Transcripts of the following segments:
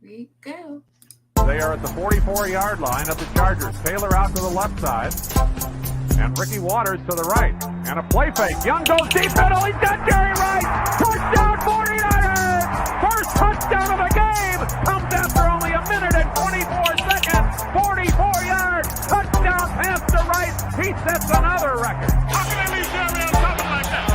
we go. They are at the 44-yard line of the Chargers. Taylor out to the left side. And Ricky Waters to the right. And a play fake. Young goes deep middle. He's got Jerry Rice. Touchdown 49ers. First touchdown of the game. Comes after only a minute and 24 seconds. 44 yards. Touchdown pass to Rice. He sets another record. How can they leave Jerry on something like that?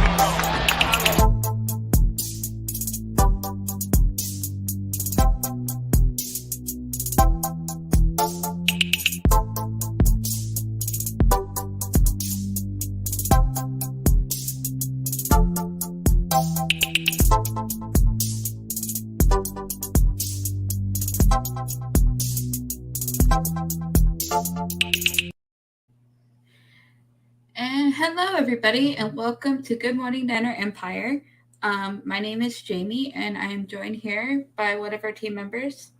And hello, everybody, and welcome to Good Morning Niner Empire. My name is Jamie, and I am joined here by one of our team members.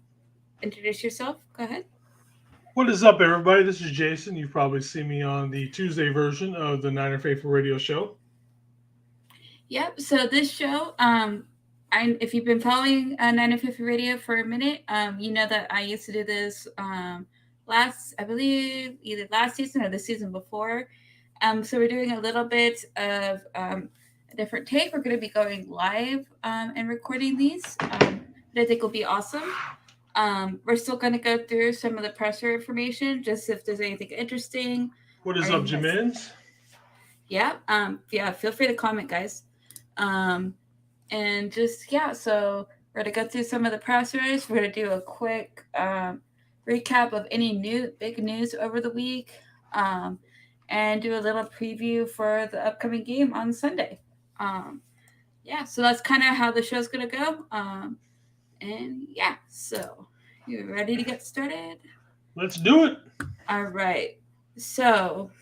Introduce yourself. Go ahead. What is up, everybody? This is Jason. You've probably seen me on the Tuesday version of the Niner Faithful Radio Show. Yep. So this show, if you've been following Niner Faithful Radio for a minute, you know that I used to do this I believe, either last season or the season before. So we're doing a little bit of a different take. We're going to be going live and recording these, that I think will be awesome. We're still going to go through some of the presser information, just if there's anything interesting. What is up, Jamins? Yeah. Feel free to comment, guys. And just, so we're going to go through some of the pressers. We're going to do a quick recap of any big news over the week. And do a little preview for the upcoming game on Sunday. So that's kind of how the show's going to go. So you ready to get started? Let's do it. All right. So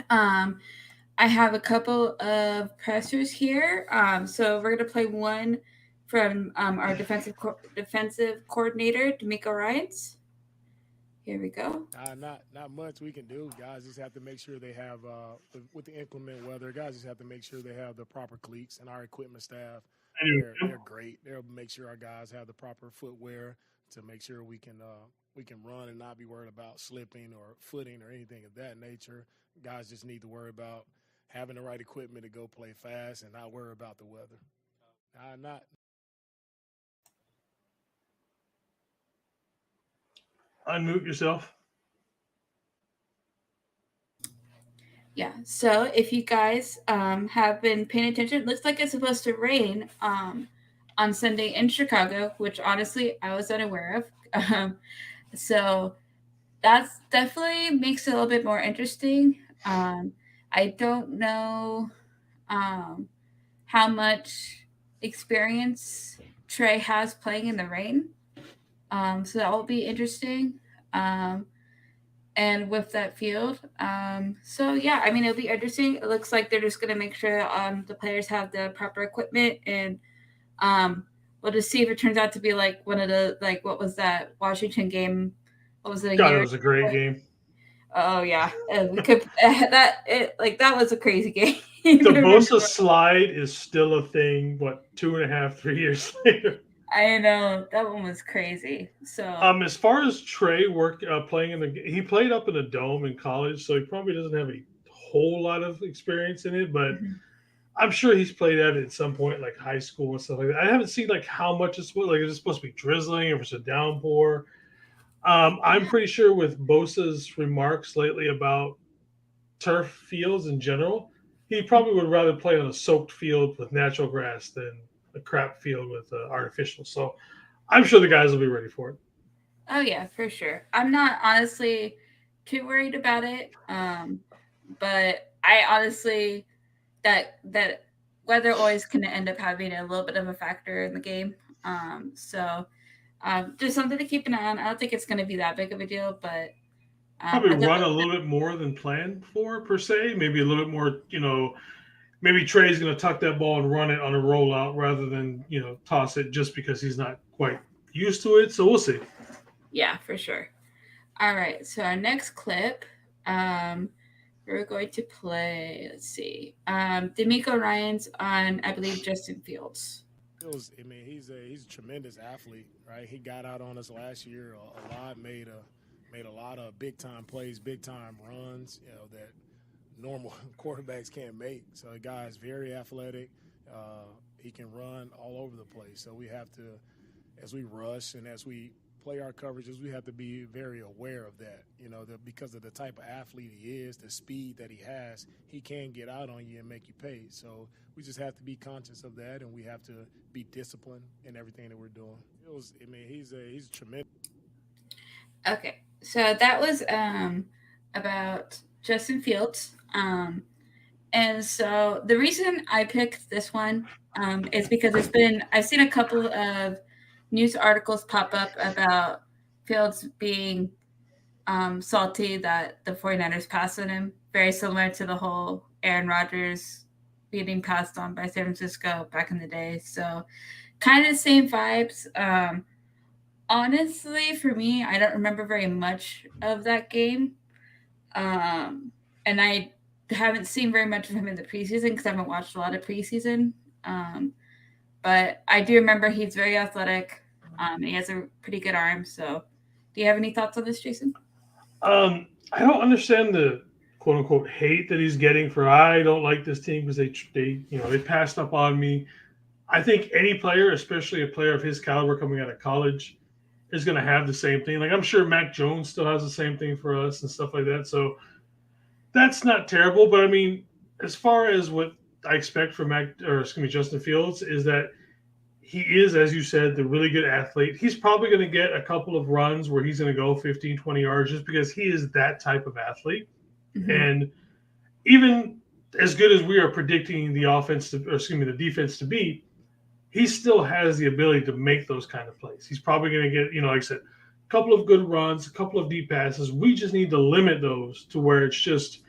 I have a couple of pressers here. So we're going to play one from our defensive coordinator, D'Amico Ryans. Here we go. Not much we can do. Guys just have to make sure they have, with the inclement weather, guys just have to make sure they have the proper cleats, and our equipment staff, they're great. They'll make sure our guys have the proper footwear to make sure we can run and not be worried about slipping or footing or anything of that nature. Guys just need to worry about having the right equipment to go play fast and not worry about the weather. Unmute yourself. Yeah, so if you guys have been paying attention, it looks like it's supposed to rain on Sunday in Chicago, which honestly I was unaware of. So that's definitely makes it a little bit more interesting. I don't know how much experience Trey has playing in the rain. So that will be interesting. And with that field. It'll be interesting. It looks like they're just going to make sure the players have the proper equipment. And we'll just see if it turns out to be like one of the, what was that Washington game? What was it? God, it was a great game. Oh, yeah. We could that was a crazy game. The Bosa slide is still a thing, 2.5, 3 years later? I know that one was crazy. So, as far as Trey playing he played up in a dome in college, so he probably doesn't have a whole lot of experience in it. But I'm sure he's played at it at some point, like high school and stuff like that. I haven't seen how much it's is it supposed to be drizzling or if it's a downpour. I'm pretty sure with Bosa's remarks lately about turf fields in general, he probably would rather play on a soaked field with natural grass than a crap field with artificial. So I'm sure the guys will be ready for it. Oh, yeah, for sure. I'm not honestly too worried about it. But I honestly, that weather always can end up having a little bit of a factor in the game. Just something to keep an eye on. I don't think it's going to be that big of a deal, but probably run a little bit more than planned for, per se. Maybe a little bit more, maybe Trey's going to tuck that ball and run it on a rollout rather than, toss it just because he's not quite used to it. So we'll see. Yeah, for sure. All right. So our next clip, we're going to play, let's see, D'Amico Ryans on, I believe, Justin Fields. I mean, he's a tremendous athlete, right? He got out on us last year a lot, made a lot of big time plays, big time runs, that normal quarterbacks can't make. So the guy is very athletic. He can run all over the place. So we have to, as we rush and as we play our coverages, we have to be very aware of that. Because of the type of athlete he is, the speed that he has, he can get out on you and make you pay. So we just have to be conscious of that, and we have to be disciplined in everything that we're doing. He's a tremendous. Okay, so that was about Justin Fields. And so the reason I picked this one is because I've seen a couple of news articles pop up about Fields being salty that the 49ers passed on him, very similar to the whole Aaron Rodgers being passed on by San Francisco back in the day. So kind of the same vibes. Honestly, for me, I don't remember very much of that game. And I haven't seen very much of him in the preseason because I haven't watched a lot of preseason. But I do remember he's very athletic. And he has a pretty good arm. So do you have any thoughts on this, Jason? I don't understand the quote unquote hate that he's getting for I don't like this team because they passed up on me. I think any player, especially a player of his caliber coming out of college, is going to have the same thing. Like I'm sure Mac Jones still has the same thing for us and stuff like that. So that's not terrible. But I mean, as far as what I expect from Justin Fields is that he is, as you said, the really good athlete. He's probably going to get a couple of runs where he's going to go 15, 20 yards just because he is that type of athlete. Mm-hmm. And even as good as we are predicting the defense to be, he still has the ability to make those kind of plays. He's probably going to get, like I said, a couple of good runs, a couple of deep passes. We just need to limit those to where it's just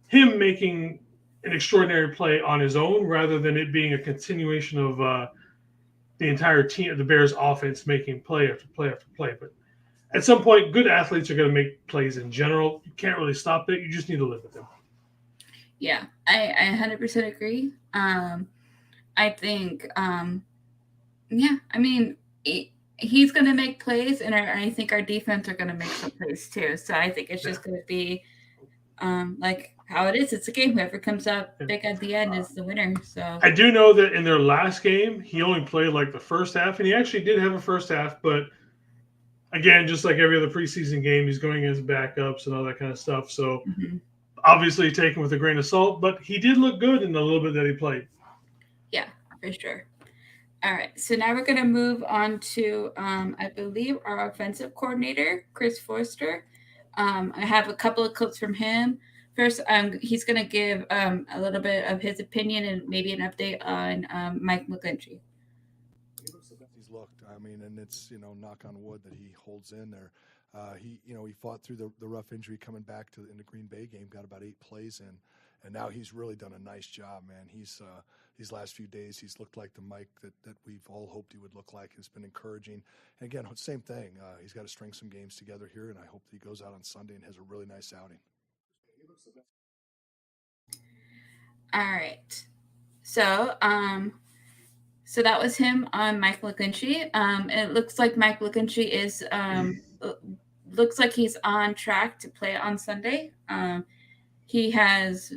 him making an extraordinary play on his own rather than it being a continuation of the entire team of the Bears offense making play after play after play. But at some point, good athletes are going to make plays in general. You can't really stop it. You just need to live with them. Yeah, I 100% agree. I think, he's going to make plays, and I think our defense are going to make some plays too. So I think it's just going to be like how it is. It's a game. Whoever comes out big at the end is the winner. So I do know that in their last game, he only played like the first half, and he actually did have a first half. But again, just like every other preseason game, he's going against backups and all that kind of stuff. So obviously taken with a grain of salt, but he did look good in the little bit that he played. Yeah, for sure. All right, so now we're going to move on to, I believe, our offensive coordinator, Chris Foerster. I have a couple of clips from him. First, he's going to give a little bit of his opinion and maybe an update on Mike McGlinchey. He looks the best he's looked. I mean, and it's, knock on wood that he holds in there. He fought through the rough injury coming back in the Green Bay game, got about 8 plays in. And now he's really done a nice job, man. He's these last few days, he's looked like the Mike that we've all hoped he would look like. It's been encouraging. And again, same thing. He's got to string some games together here, and I hope that he goes out on Sunday and has a really nice outing. All right. So that was him on Mike McGlinchey. It looks like Mike McGlinchey is looks like he's on track to play on Sunday. He has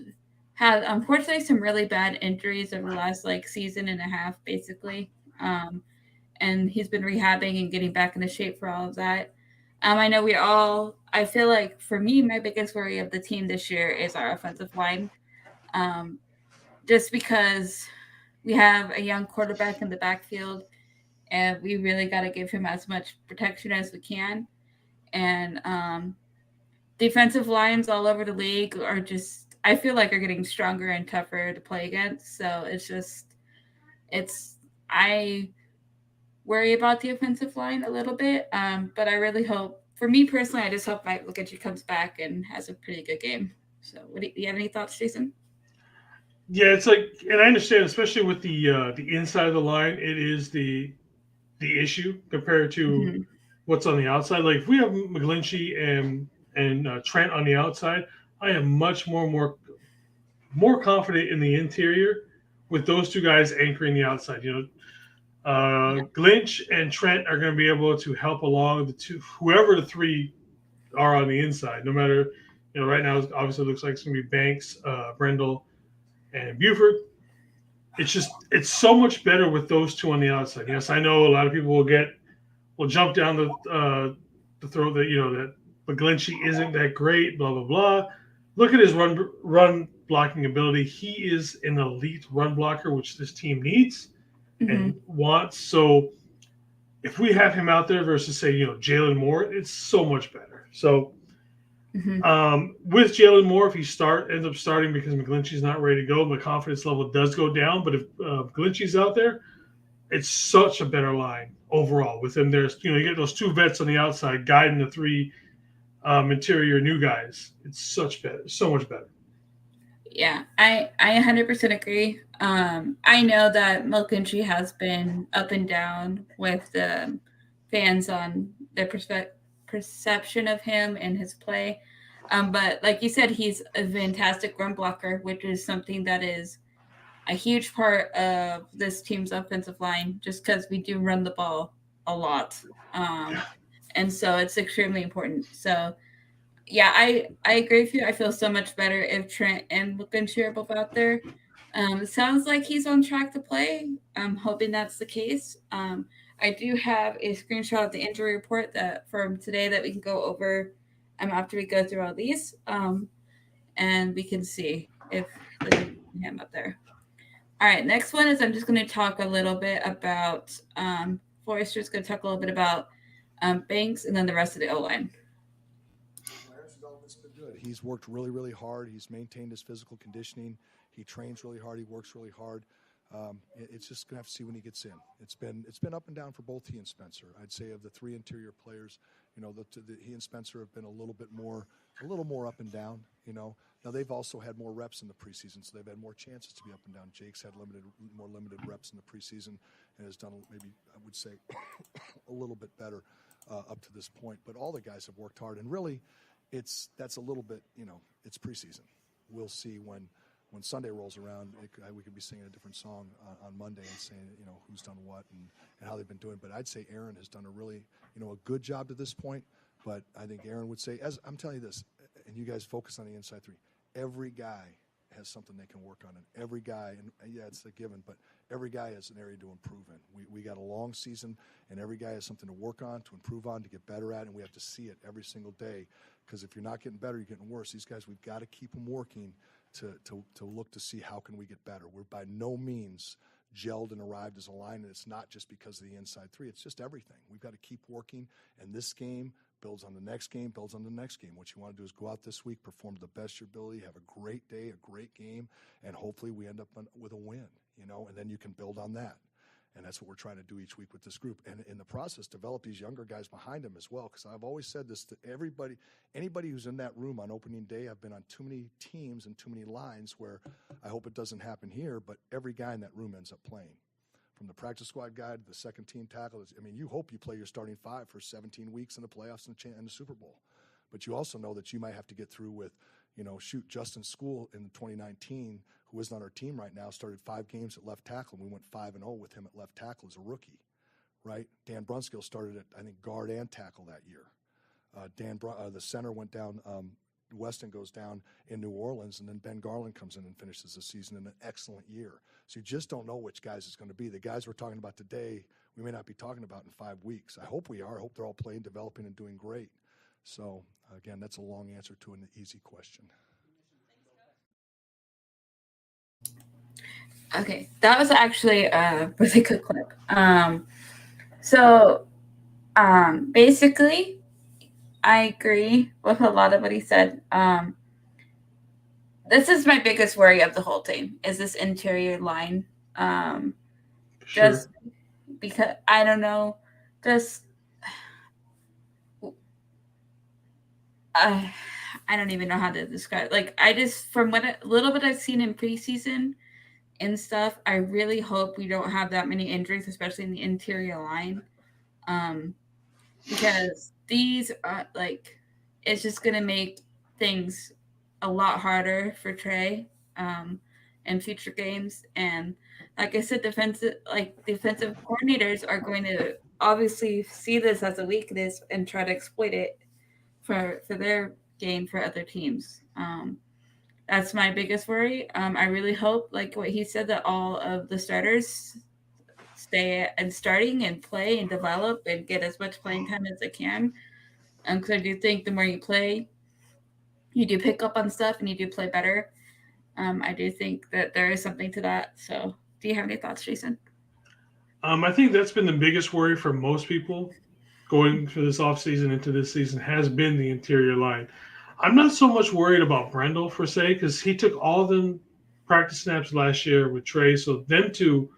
had, unfortunately, some really bad injuries over the last season and a half, basically. And he's been rehabbing and getting back into shape for all of that. I know I feel like for me, my biggest worry of the team this year is our offensive line. Just because we have a young quarterback in the backfield and we really got to give him as much protection as we can. And defensive lines all over the league are I feel like are getting stronger and tougher to play against. So I worry about the offensive line a little bit. But I really hope, for me personally, I just hope Mike McGlinchey comes back and has a pretty good game. So do you have any thoughts, Jason? Yeah, it's and I understand, especially with the inside of the line, it is the issue compared to what's on the outside. Like if we have McGlinchey and Trent on the outside, I am much more confident in the interior with those two guys anchoring the outside. Glinch and Trent are going to be able to help along whoever the three are on the inside. No matter, right now obviously it looks like it's going to be Banks, Brendel, and Buford. It's so much better with those two on the outside. Yes, I know a lot of people will jump down the throat that McGlinchey isn't that great. Blah blah blah. Look at his run blocking ability. He is an elite run blocker, which this team needs and wants. So if we have him out there versus say Jalen Moore, it's so much better. So with Jalen Moore, if he ends up starting because McGlinchey's not ready to go, the confidence level does go down. But if McGlinchey's out there, it's such a better line overall. With him, there's you get those two vets on the outside guiding the three interior new guys. It's so much better. Yeah, I 100% agree. I know that McGlinchey has been up and down with the fans on their perception of him and his play. But like you said, he's a fantastic run blocker, which is something that is a huge part of this team's offensive line, just because we do run the ball a lot. And so it's extremely important. So, yeah, I agree with you. I feel so much better if Trent and McGlinchey are both out there. It sounds like he's on track to play. I'm hoping that's the case. I do have a screenshot of the injury report from today that we can go over after we go through all these, and we can see if there's him up there. All right, next one is I'm just going to talk a little bit about Forrester's going to talk a little bit about Banks and then the rest of the O-line. Aaron's development's been good. He's worked really, really hard. He's maintained his physical conditioning. He trains really hard. He works really hard. It's just gonna have to see when he gets in. It's been up and down for both he and Spencer. I'd say of the three interior players, he and Spencer have been a little more up and down. Now they've also had more reps in the preseason, so they've had more chances to be up and down. Jake's had more limited reps in the preseason and has done maybe I would say a little bit better up to this point. But all the guys have worked hard, and really, that's a little bit it's preseason. We'll see when Sunday rolls around, we could be singing a different song on Monday and saying, who's done what and how they've been doing. But I'd say Aaron has done a really, a good job to this point. But I think Aaron would say, as I'm telling you this, and you guys focus on the inside three, every guy has something they can work on. And every guy, and yeah, it's a given, but every guy has an area to improve in. We got a long season, and every guy has something to work on, to improve on, to get better at, and we have to see it every single day. Because if you're not getting better, you're getting worse. These guys, we've got to keep them working to look to see how can we get better. We're by no means gelled and arrived as a line, and it's not just because of the inside three. It's just everything. We've got to keep working, and this game builds on the next game, builds on the next game. What you want to do is go out this week, perform to the best of your ability, have a great day, a great game, and hopefully we end up with a win, and then you can build on that. And that's what we're trying to do each week with this group. And in the process, develop these younger guys behind them as well. Because I've always said this to everybody, anybody who's in that room on opening day, I've been on too many teams and too many lines where I hope it doesn't happen here, but every guy in that room ends up playing. From the practice squad guy to the second team tackle. You hope you play your starting five for 17 weeks in the playoffs and the Super Bowl. But you also know that you might have to get through with, Justin School in 2019, who isn't on our team right now, started 5 games at left tackle, and we went 5-0 with him at left tackle as a rookie, right? Dan Brunskill started at, I think, guard and tackle that year. The center went down, Weston goes down in New Orleans, and then Ben Garland comes in and finishes the season in an excellent year. So you just don't know which guys it's going to be. The guys we're talking about today, we may not be talking about in 5 weeks. I hope we are. I hope they're all playing, developing, and doing great. So, again, that's a long answer to an easy question. Okay, that was actually a really good clip. Basically, I agree with a lot of what he said. This is my biggest worry of the whole thing, is this interior line. Sure. Just because, I don't know, I don't even know how to describe it. From what little bit I've seen in preseason and stuff, I really hope we don't have that many injuries, especially in the interior line. Because these are it's just going to make things a lot harder for Trey in future games. And like I said, defensive coordinators are going to obviously see this as a weakness and try to exploit it for their gain for other teams. That's my biggest worry. I really hope, like what he said, that all of the starters stay and starting and play and develop and get as much playing time as they can. Because I do think the more you play, you do pick up on stuff and you do play better. I do think that there is something to that. So, do you have any thoughts, Jason? I think that's been the biggest worry for most people going for this offseason into this season has been the interior line. I'm not so much worried about Brendel per se because he took all of them practice snaps last year with Trey, so them two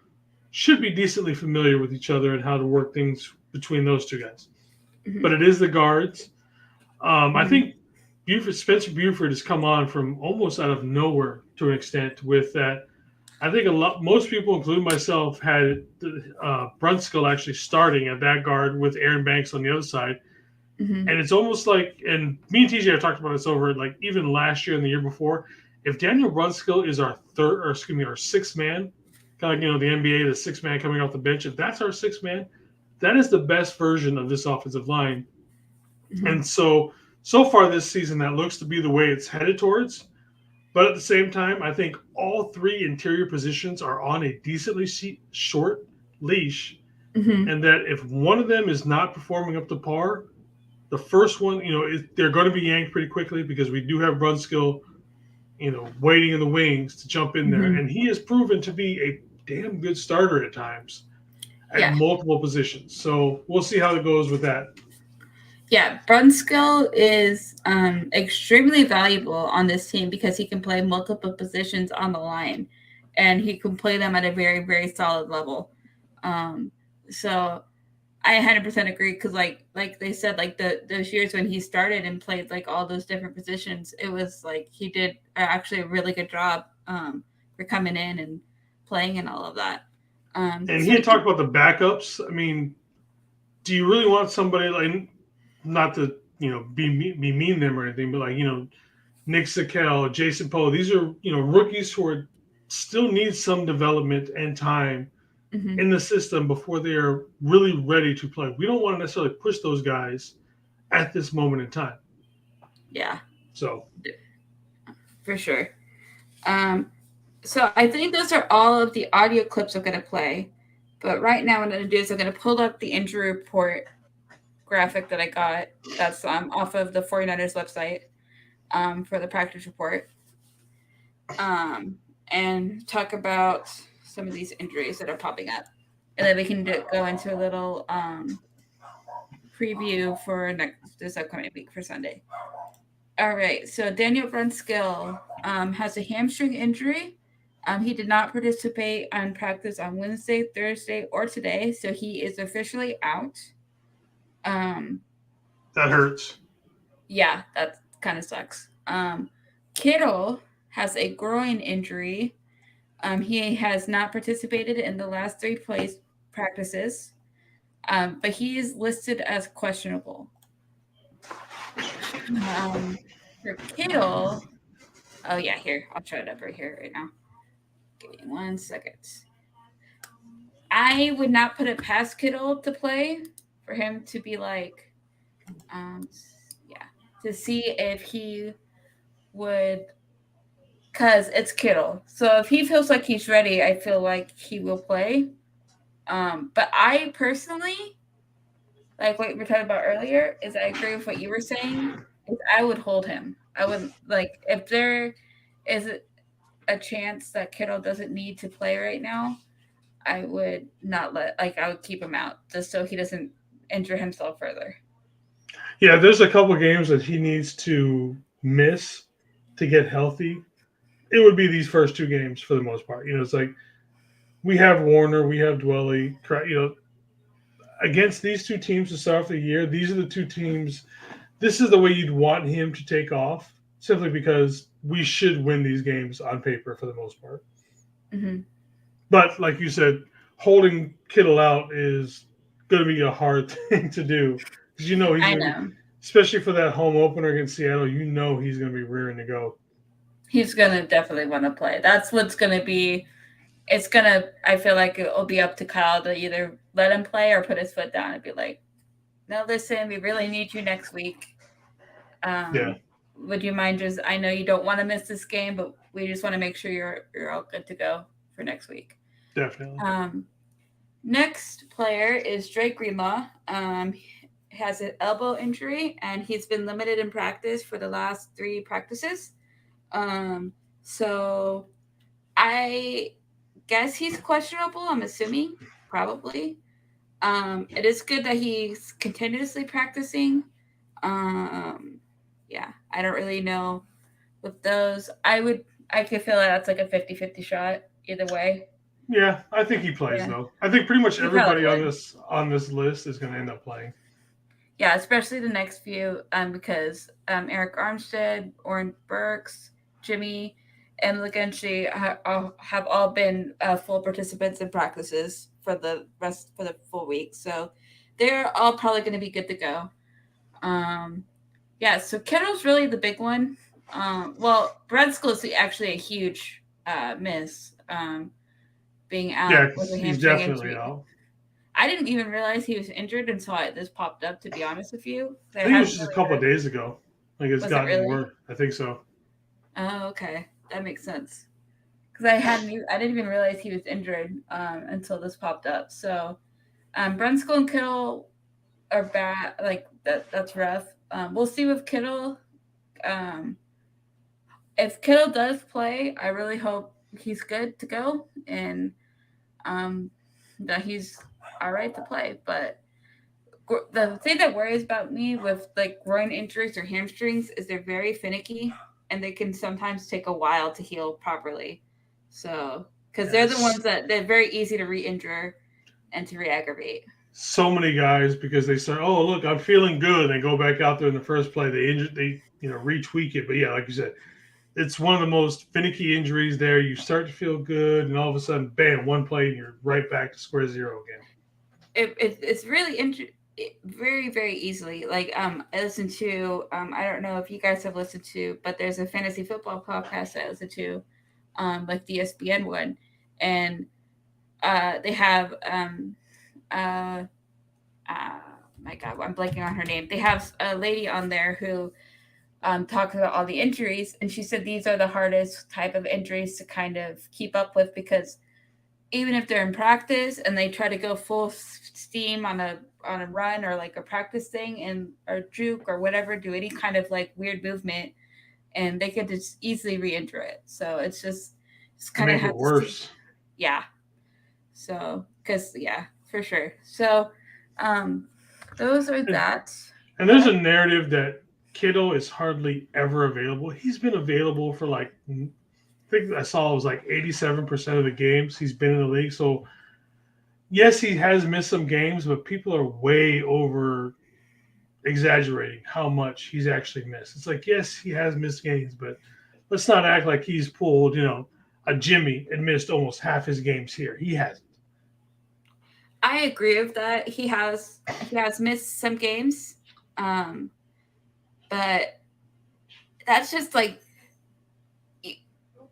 should be decently familiar with each other and how to work things between those two guys. Mm-hmm. But it is the guards. I think Spencer Buford has come on from almost out of nowhere to an extent with that. I think most people, including myself, had Brunskill actually starting at that guard with Aaron Banks on the other side. Mm-hmm. And it's almost like, and me and TJ have talked about this over like even last year and the year before. If Daniel Brunskill is our sixth man, kind of the NBA, the sixth man coming off the bench, if that's our sixth man, that is the best version of this offensive line. Mm-hmm. And so far this season, that looks to be the way it's headed towards. But at the same time, I think all three interior positions are on a decently short leash. Mm-hmm. And that if one of them is not performing up to par, the first one, they're going to be yanked pretty quickly because we do have Brunskill, waiting in the wings to jump in there. Mm-hmm. And he has proven to be a damn good starter at times at multiple positions. So we'll see how it goes with that. Yeah, Brunskill is extremely valuable on this team because he can play multiple positions on the line, and he can play them at a very, very solid level. So I 100% agree because, like they said, like those years when he started and played like all those different positions, it was like he did actually a really good job for coming in and playing and all of that. And he had talked about the backups. I mean, do you really want somebody like? Not to be mean them or anything, but like Nick Zakel, Jason Poe, these are rookies who still need some development and time in the system before they are really ready to play. We don't want to necessarily push those guys at this moment in time. Yeah. So for sure. So I think those are all of the audio clips I'm going to play. But right now what I'm going to do is I'm going to pull up the injury report graphic that I got that's off of the 49ers website for the practice report and talk about some of these injuries that are popping up, and then we can go into a little preview for this upcoming week for Sunday. All right, so Daniel Brunskill has a hamstring injury. He did not participate on practice on Wednesday, Thursday, or today, so he is officially out. That hurts. Yeah, that kind of sucks. Kittle has a groin injury. He has not participated in the last 3 practices, but he is listed as questionable. For Kittle, oh yeah, here, I'll try it up right here right now. Give me 1 second. I would not put it past Kittle to play, for him to be like, to see if he would, because it's Kittle. So if he feels like he's ready, I feel like he will play. But I personally, like what we were talking about earlier, is I agree with what you were saying, is I would hold him. I would, like, if there is a chance that Kittle doesn't need to play right now, I would not I would keep him out just so he doesn't injure himself further. Yeah, there's a couple games that he needs to miss to get healthy. It would be these first 2 games for the most part. It's like we have Warner, we have Dwelly. Against these 2 teams to start off the year, these are the 2 teams. This is the way you'd want him to take off, simply because we should win these games on paper for the most part. Mm-hmm. But like you said, holding Kittle out is going to be a hard thing to do. Because he's going to be, especially for that home opener against Seattle, he's going to be rearing to go. He's going to definitely want to play. That's what's going to be I feel like it'll be up to Kyle to either let him play or put his foot down and be like, no, listen, we really need you next week. Would you mind I know you don't want to miss this game, but we just want to make sure you're all good to go for next week. Definitely. Next player is Drake Greenlaw. He has an elbow injury, and he's been limited in practice for the last 3 practices. So I guess he's questionable, I'm assuming, probably. It is good that he's continuously practicing. Yeah, I don't really know with those. I could feel that's like a 50-50 shot either way. Yeah, I think he plays though. I think pretty much everybody on this list is going to end up playing. Yeah, especially the next few, because Eric Armstead, Oren Burks, Jimmy, and Legenshi have all been full participants in practices for the full week. So they're all probably going to be good to go. Yeah, so Kittle's really the big one. Well, Bredskill's actually a huge miss, being out. Yeah, with a he's hamstring definitely injury. out. I didn't even realize he was injured until this popped up, to be honest with you. I think it was just a couple of days ago. Like it's gotten worse. I think so. Oh, okay. That makes sense. Because I didn't even realize he was injured until this popped up. So Bredskill and Kittle are bad. Like that's rough. We'll see with Kittle. If Kittle does play, I really hope he's good to go and that he's all right to play. But the thing that worries about me with like groin injuries or hamstrings is they're very finicky and they can sometimes take a while to heal properly. So, because they're the ones that they're very easy to re-injure and to re-aggravate. So many guys, because they start, oh, look, I'm feeling good. They go back out there in the first play. They retweak it. But yeah, like you said, it's one of the most finicky injuries there. You start to feel good, and all of a sudden, bam, one play, and you're right back to square zero again. It's really very, very easily. Like I listen to I don't know if you guys have listened to, but there's a fantasy football podcast I listen to, like the ESPN one, and they have my God, I'm blanking on her name. They have a lady on there who talks about all the injuries, and she said these are the hardest type of injuries to kind of keep up with, because even if they're in practice and they try to go full steam on a run or like a practice thing or juke or whatever, do any kind of like weird movement, and they could just easily re-injure it. So it's kind of worse. Yeah. So, for sure. So, those are that. And there's a narrative that Kittle is hardly ever available. He's been available for like, I think I saw it was like 87% of the games he's been in the league. So yes, he has missed some games, but people are way over exaggerating how much he's actually missed. It's like, yes, he has missed games, but let's not act like he's pulled, a Jimmy and missed almost half his games here. He hasn't. I agree with that. He has missed some games. But that's just like,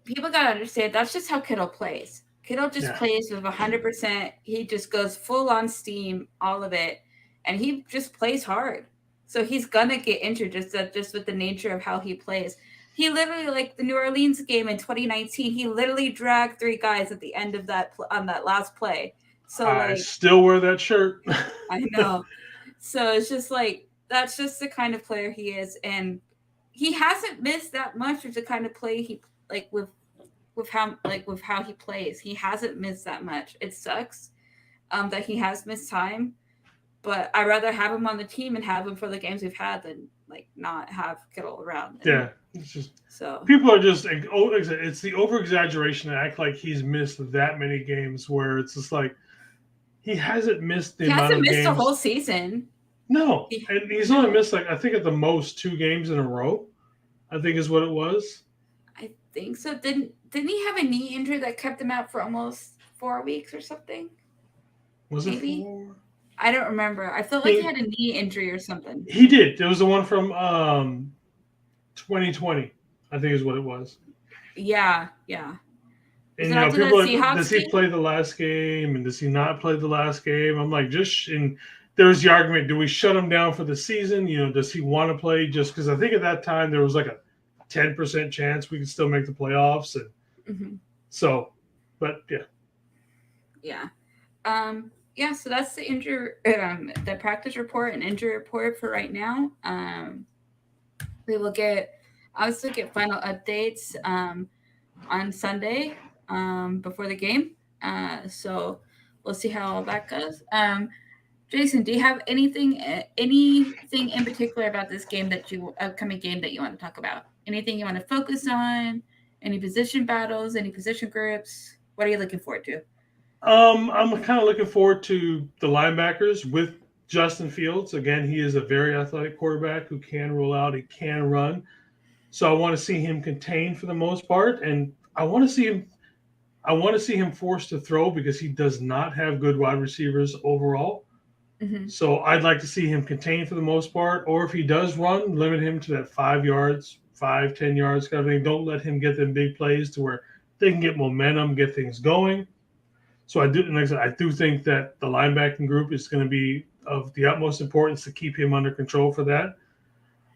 people got to understand, that's just how Kittle plays. Kittle just plays with 100%. He just goes full on steam, all of it. And he just plays hard. So he's going to get injured just with the nature of how he plays. He literally, like the New Orleans game in 2019, he literally dragged 3 guys at the end of that on that last play. So I still wear that shirt. I know. So it's just like, that's just the kind of player he is. And he hasn't missed that much of the kind of play he like with how he plays. He hasn't missed that much. It sucks that he has missed time, but I'd rather have him on the team and have him for the games we've had than like not have Kittle around. Yeah, it's just so people are just it's the over exaggeration to act like he's missed that many games, where it's just like he hasn't missed the amount of games. He hasn't missed a whole season. No, and he's only missed I think at the most 2 games in a row, I think is what it was. I think so. Didn't he have a knee injury that kept him out for almost 4 weeks or something? Was it 4? I don't remember. I felt like he had a knee injury or something. He did. There was the one from 2020, I think is what it was. Yeah. And Is it you know, also the people are, Seahawks does he game? play the last game and does he not play the last game? I'm like, and there was the argument: do we shut him down for the season? You know, does he want to play? Just because I think at that time there was like a 10% chance we could still make the playoffs, and Mm-hmm. so, but yeah, Yeah. Yeah, so that's the practice report and injury report for right now. We will obviously get final updates on Sunday before the game. So we'll see how all that goes. Jason, do you have anything in particular about this game upcoming game that you want to talk about? Anything you want to focus on? Any position battles? Any position groups? What are you looking forward to? I'm kind of looking forward to the linebackers with Justin Fields. Again, he is a very athletic quarterback who can roll out, he can run. So I want to see him contained for the most part, and I want to see him forced to throw because he does not have good wide receivers overall. Mm-hmm. So I'd like to see him contained for the most part, or if he does run, limit him to that 5 yards, 10 yards kind of thing. Don't let him get them big plays to where they can get momentum, get things going. So like I said, I do think that the linebacking group is going to be of the utmost importance to keep him under control for that.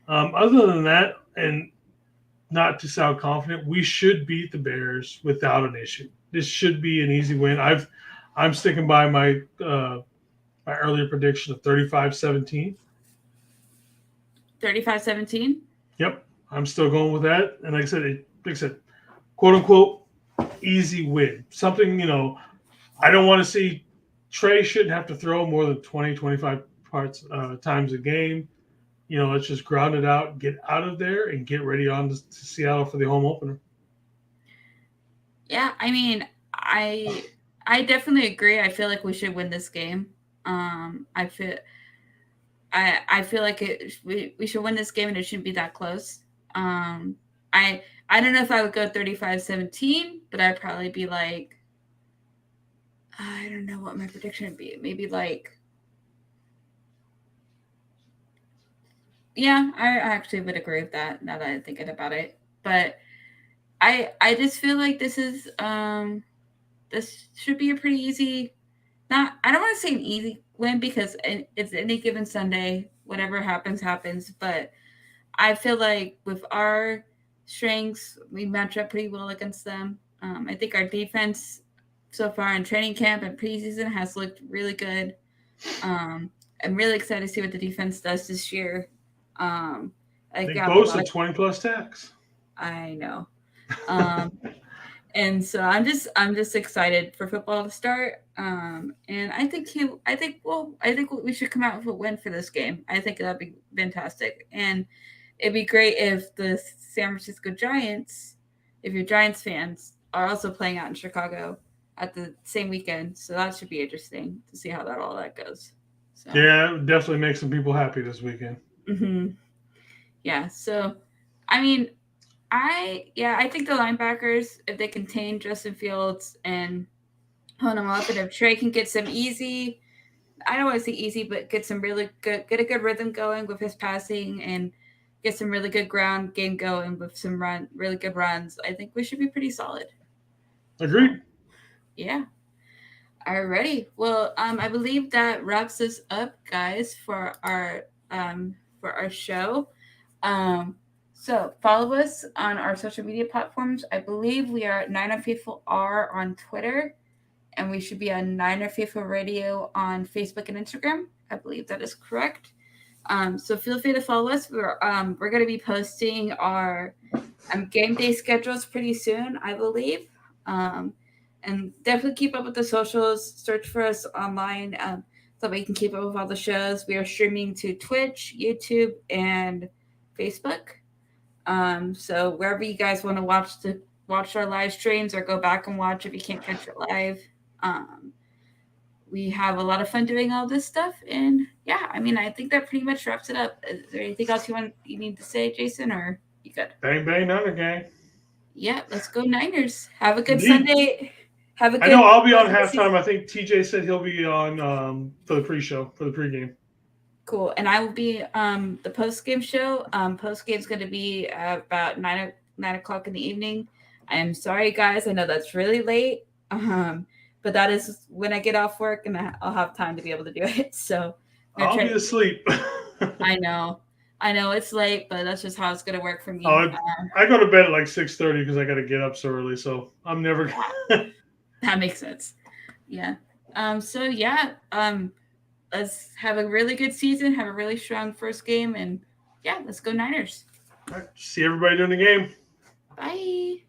Other than that, and not to sound confident, we should beat the Bears without an issue. This should be an easy win. I'm sticking by my earlier prediction of 35-17. 35-17? Yep, I'm still going with that. And like I said, quote unquote, easy win. Something, you know, I don't want to see Trey shouldn't have to throw more than 20, 25 times a game. You know, let's just ground it out, get out of there, and get ready on to Seattle for the home opener. Yeah, I mean, I definitely agree. I feel like we should win this game. I feel like we should win this game and it shouldn't be that close. I don't know if I would go 35-17, but I'd probably be like, I don't know what my prediction would be. Maybe like, yeah, I actually would agree with that now that I'm thinking about it. But I just feel like this should be a pretty easy. I don't want to say an easy win because it's any given Sunday. Whatever happens, happens. But I feel like with our strengths, we match up pretty well against them. I think our defense so far in training camp and preseason has looked really good. I'm really excited to see what the defense does this year. They boasted 20+ sacks. I know. And so I'm just excited for football to start. And I think we should come out with a win for this game. I think that'd be fantastic. And it'd be great if the San Francisco Giants, if you're Giants fans, are also playing out in Chicago at the same weekend. So that should be interesting to see how all that goes. So. Yeah, it would definitely make some people happy this weekend. Mm-hmm. Yeah. So, I mean, I think the linebackers, if they contain Justin Fields and hold him up, and if Trey can get some easy, I don't want to say easy, but get some really good, get a good rhythm going with his passing and get some really good ground game going with some really good runs, I think we should be pretty solid. Agreed. Yeah. Alrighty. Well, I believe that wraps us up, guys, for our show. So follow us on our social media platforms. I believe we are at Niner Faithful R on Twitter, and we should be on Niner Faithful Radio on Facebook and Instagram. I believe that is correct. So feel free to follow us. We're going to be posting our game day schedules pretty soon, I believe. And definitely keep up with the socials. Search for us online so that you can keep up with all the shows. We are streaming to Twitch, YouTube, and Facebook. So wherever you guys want to watch our live streams or go back and watch if you can't catch it live. We have a lot of fun doing all this stuff. And yeah, I mean, I think that pretty much wraps it up. Is there anything else you need to say, Jason, or you good? Bang, bang, Niner gang. Yeah, let's go Niners. Have a good Indeed. Sunday. Have a good. I know I'll be on halftime. I think TJ said he'll be on for the pre-show, for the pregame. Cool. And I will be the post-game show. Post-game's going to be about 9 o'clock in the evening. I am sorry, guys. I know that's really late, but that is when I get off work and I'll have time to be able to do it. So I'll be asleep. I know it's late, but that's just how it's gonna work for me. I go to bed at like 6:30 because I got to get up so early. So I'm never. That makes sense. Yeah. So yeah. Let's have a really good season. Have a really strong first game, and yeah, let's go Niners. All right, see everybody during the game. Bye.